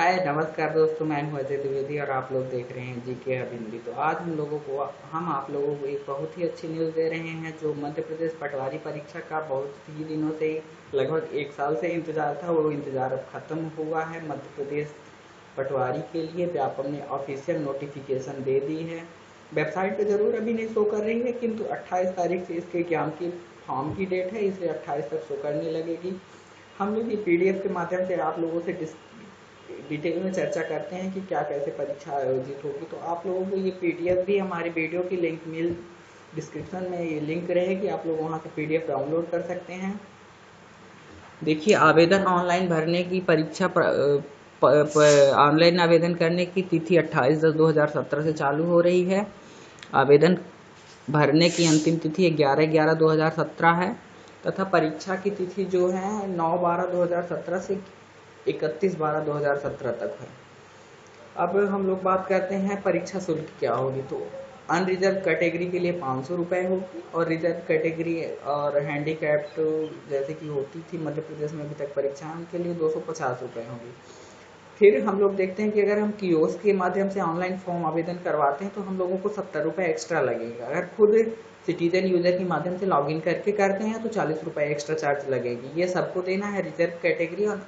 हाय नमस्कार दोस्तों, मैं हूं अजय द्विवेदी और आप लोग देख रहे हैं जीके हब हिंदी। तो आज हम आप लोगों को एक बहुत ही अच्छी न्यूज़ दे रहे हैं। जो मध्य प्रदेश पटवारी परीक्षा का बहुत ही दिनों से, लगभग एक साल से इंतजार था, वो इंतजार अब खत्म हुआ है। मध्य प्रदेश पटवारी के लिए व्यापम ने ऑफिशियल नोटिफिकेशन दे दी है। वेबसाइट पे जरूर अभी नहीं शो कर रही है, किंतु 28 तारीख से इसके एग्जाम की फॉर्म की डेट है, इसलिए 28 तक शो करने लगेगी। हम लोग ये पीडीएफ के माध्यम से आप लोगों से डिटेल में चर्चा करते हैं कि क्या कैसे परीक्षा आयोजित होगी। तो आप लोगों को ये पीडीएफ भी हमारी वीडियो की लिंक मिल डिस्क्रिप्शन में ये लिंक रहेगी, आप लोग वहाँ से पीडीएफ डाउनलोड कर सकते हैं। देखिए, आवेदन ऑनलाइन भरने की परीक्षा ऑनलाइन आवेदन करने की तिथि 28/10/2017 से चालू हो रही है। आवेदन भरने की अंतिम तिथि 11/11/2017 है तथा परीक्षा की तिथि जो है 9/12/2017 से 31/12/2017 तक है। अब हम लोग बात करते हैं परीक्षा शुल्क क्या होगी। तो अनरिजर्व कैटेगरी के लिए 500 रुपये होगी और रिजर्व कैटेगरी और हैंडीकैप्ड जैसे कि होती थी मध्य प्रदेश में अभी तक परीक्षा, उनके लिए 250 रुपये होगी। फिर हम लोग देखते हैं कि अगर हम कियोस्क के माध्यम से ऑनलाइन फॉर्म आवेदन करवाते हैं तो हम लोगों को 70 रुपये एक्स्ट्रा लगेगा। अगर खुद सिटीजन यूजर के माध्यम से लॉगिन करके करते हैं तो 40 रुपये एक्स्ट्रा चार्ज लगेगी। ये सबको देना है, रिजर्व कैटेगरी और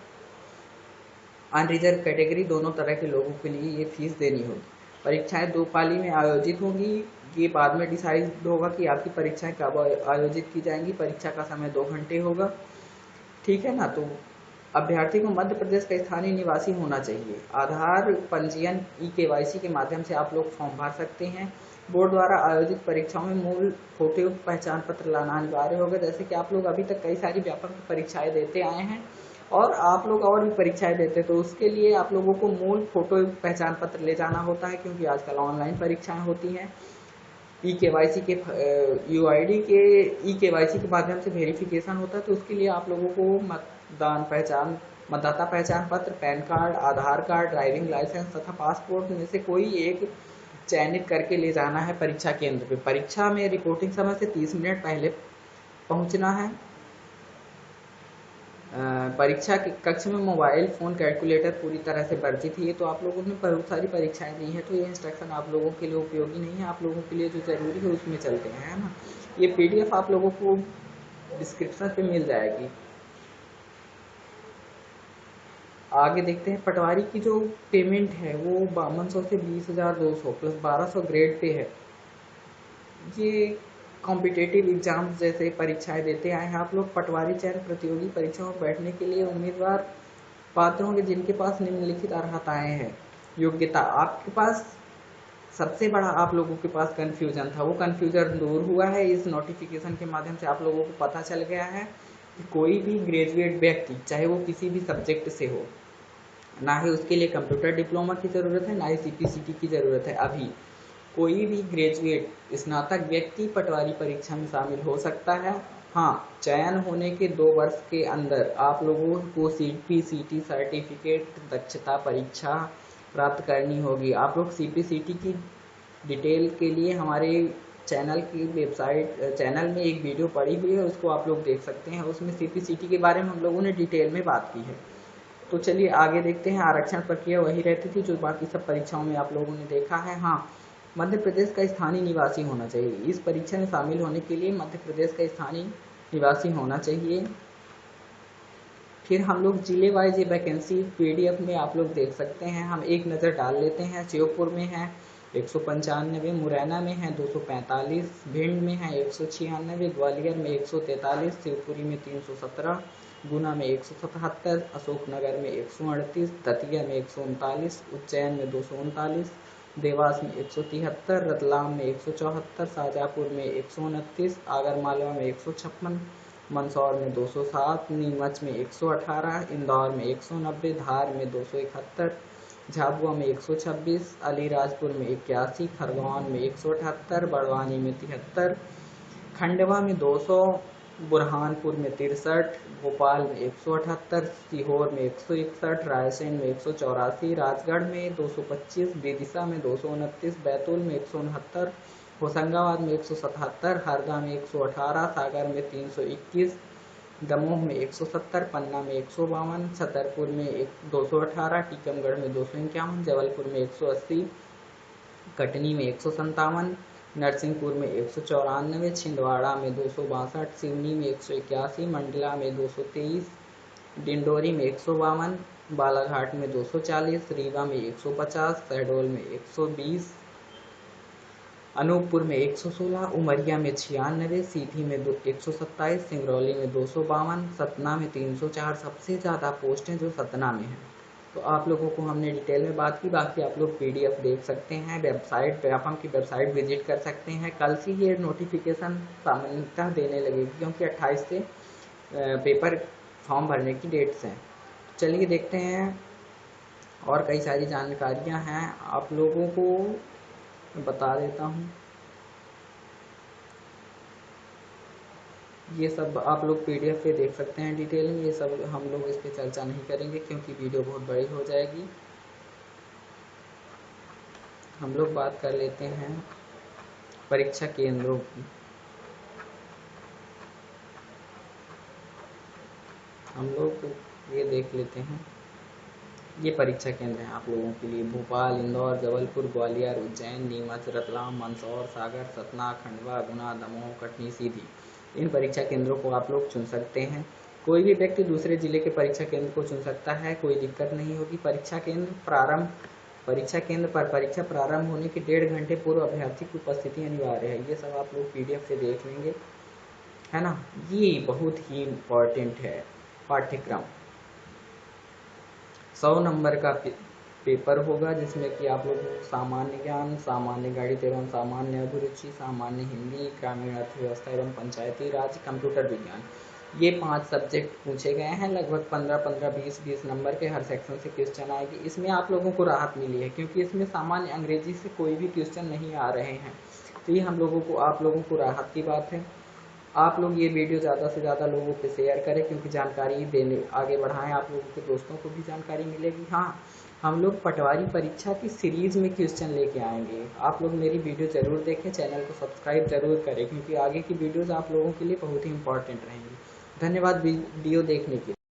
अनरिजर्व कैटेगरी दोनों तरह के लोगों के लिए ये फीस देनी होगी। परीक्षाएं 2 पाली में आयोजित होंगी। ये बाद में डिसाइड होगा कि आपकी परीक्षाएं कब आयोजित की जाएंगी। परीक्षा का समय 2 घंटे होगा, ठीक है ना। तो अभ्यर्थी को मध्य प्रदेश का स्थानीय निवासी होना चाहिए। आधार पंजीयन केवाईसी के माध्यम से आप लोग फॉर्म भर सकते हैं। बोर्ड द्वारा आयोजित परीक्षाओं में मूल फोटो पहचान पत्र लाना अनिवार्य होगा। जैसे कि आप लोग अभी तक कई सारी व्यापक परीक्षाएं देते आए हैं और आप लोग और भी परीक्षाएं देते, तो उसके लिए आप लोगों को मूल फोटो पहचान पत्र ले जाना होता है, क्योंकि आजकल ऑनलाइन परीक्षाएं होती हैं। केवाईसी के यूआईडी के केवाईसी के माध्यम से वेरिफिकेशन होता है, तो उसके लिए आप लोगों को मतदाता पहचान पत्र, पैन कार्ड, आधार कार्ड, ड्राइविंग लाइसेंस तथा पासपोर्ट में से कोई एक चयनित करके ले जाना है परीक्षा केंद्र पे। परीक्षा में रिपोर्टिंग समय से 30 मिनट पहले पहुंचना है। परीक्षा के कक्ष में मोबाइल फोन, कैलकुलेटर पूरी तरह से वर्जित है। ये तो आप लोगों ने बहुत सारी परीक्षाएं दी है, तो ये इंस्ट्रक्शन आप लोगों के लिए उपयोगी नहीं है। आप लोगों के लिए जो जरूरी है उसमें चलते हैं, है ना। ये पीडीएफ आप लोगों को डिस्क्रिप्शन पे मिल जाएगी। आगे देखते हैं, पटवारी की जो पेमेंट है वो 5200 से 20,200 प्लस 1200 ग्रेड पे है। ये कॉम्पिटेटिव एग्जाम जैसे परीक्षाएं देते आए हैं आप लोग। पटवारी चयन प्रतियोगी परीक्षाओं में बैठने के लिए उम्मीदवार पात्र होंगे जिनके पास निम्नलिखित अर्हताएं हैं। योग्यता, आपके पास सबसे बड़ा आप लोगों के पास कंफ्यूजन था, वो कंफ्यूजन दूर हुआ है। इस नोटिफिकेशन के माध्यम से आप लोगों को पता चल गया है कि कोई भी ग्रेजुएट व्यक्ति, चाहे वो किसी भी सब्जेक्ट से हो, ना ही उसके लिए कंप्यूटर डिप्लोमा की ज़रूरत है, ना ही सीपीसीटी की ज़रूरत है। अभी कोई भी ग्रेजुएट स्नातक व्यक्ति पटवारी परीक्षा में शामिल हो सकता है। हाँ, चयन होने के 2 वर्ष के अंदर आप लोगों को सीपीसीटी सर्टिफिकेट दक्षता परीक्षा प्राप्त करनी होगी। आप लोग सीपीसीटी की डिटेल के लिए हमारे चैनल में एक वीडियो पड़ी हुई है, उसको आप लोग देख सकते हैं। उसमें सीपीसीटी के बारे में हम लोगों ने डिटेल में बात की है। तो चलिए आगे देखते हैं। आरक्षण प्रक्रिया वही रहती थी जो बाकी सब परीक्षाओं में आप लोगों ने देखा है। हाँ, मध्य प्रदेश का स्थानीय निवासी होना चाहिए। इस परीक्षा में शामिल होने के लिए मध्य प्रदेश का स्थानीय निवासी होना चाहिए। फिर हम लोग जिले वाइज ये वैकेंसी पीडीएफ में आप लोग देख सकते हैं। हम एक नज़र डाल लेते हैं। श्योपुर में है 195, मुरैना में है 245, भिंड में है 196, ग्वालियर में 143, शिवपुरी में 317, गुना में 177, अशोकनगर में 138, दतिया में 139, उज्जैन में 239, देवास में 173, रतलाम में 174, शाजापुर में 129, आगरमालवा में 156, मंदसौर में 207, नीमच में 118, इंदौर में 190, धार में 271, झाबुआ में 126, अलीराजपुर में 81, खरगोन में 178, बड़वानी में 73, खंडवा में 200, बुरहानपुर में 63, भोपाल में 178, सीहोर में 161, रायसेन में 184, राजगढ़ में 225, विदिशा में 229, बैतूल में 169, होशंगाबाद में 177, हरदा में 118, सागर में 321, दमोह में 170, पन्ना में 152, छतरपुर में 218, टीकमगढ़ में 251, जबलपुर में 180, कटनी में 157, नरसिंहपुर में 194, छिंदवाड़ा में 262, सिवनी में 181, मंडला में 223, डिंडोरी में 152, बालाघाट में 240, रीवा में 150, शहडोल में 120, अनूपपुर में 116, उमरिया में 96, सीधी में 127, सिंगरौली में 252, सतना में 304। सबसे ज़्यादा पोस्टें जो सतना में हैं। तो आप लोगों को हमने डिटेल में बात की, बाकी आप लोग PDF देख सकते हैं, वेबसाइट व्यापम की वेबसाइट विजिट कर सकते हैं। कल से ये नोटिफिकेशन सामान्यतः देने लगेगी, क्योंकि 28 से पेपर फॉर्म भरने की डेट्स हैं। चलिए देखते हैं, और कई सारी जानकारियां हैं, आप लोगों को बता देता हूं। ये सब आप लोग PDF पे देख सकते हैं डिटेल में। ये सब हम लोग इस पे चर्चा नहीं करेंगे, क्योंकि वीडियो बहुत बड़ी हो जाएगी। हम लोग बात कर लेते हैं परीक्षा केंद्रों की। हम लोग ये देख लेते हैं, ये परीक्षा केंद्र हैं आप लोगों के लिए। भोपाल, इंदौर, जबलपुर, ग्वालियर, उज्जैन, नीमच, रतलाम, मंदसौर, सागर, सतना, खंडवा, गुना, दमोह, कटनी, सीधी। इन परीक्षा केंद्रों को आप लोग चुन सकते हैं। कोई भी व्यक्ति दूसरे जिले के परीक्षा केंद्र को चुन सकता है, कोई दिक्कत नहीं होगी। परीक्षा केंद्र पर परीक्षा प्रारंभ होने के 1.5 घंटे पूर्व अभ्यर्थी की उपस्थिति अनिवार्य है। ये सब आप लोग PDF से देख लेंगे, है ना। ये बहुत ही इम्पोर्टेंट है पाठ्यक्रम। 100 नंबर का पेपर होगा, जिसमें कि आप लोगों को सामान्य ज्ञान, सामान्य गणित एवं सामान्य अभिरुचि, सामान्य हिंदी, ग्रामीण अर्थव्यवस्था एवं पंचायती राज, कंप्यूटर विज्ञान, ये 5 सब्जेक्ट पूछे गए हैं। लगभग 15-15, 20-20 नंबर के हर सेक्शन से क्वेश्चन आएगी। इसमें आप लोगों को राहत मिली है, क्योंकि इसमें सामान्य अंग्रेजी से कोई भी क्वेश्चन नहीं आ रहे हैं। तो ये आप लोगों को राहत की बात है। आप लोग ये वीडियो ज़्यादा से ज़्यादा लोगों पे शेयर करें, क्योंकि जानकारी देने आगे बढ़ाएं, आप लोगों के दोस्तों को भी जानकारी मिलेगी। हाँ, हम लोग पटवारी परीक्षा की सीरीज़ में क्वेश्चन लेके आएंगे। आप लोग मेरी वीडियो ज़रूर देखें, चैनल को सब्सक्राइब ज़रूर करें, क्योंकि आगे की वीडियोज़ आप लोगों के लिए बहुत ही इंपॉर्टेंट रहेंगी। धन्यवाद वीडियो देखने के लिए।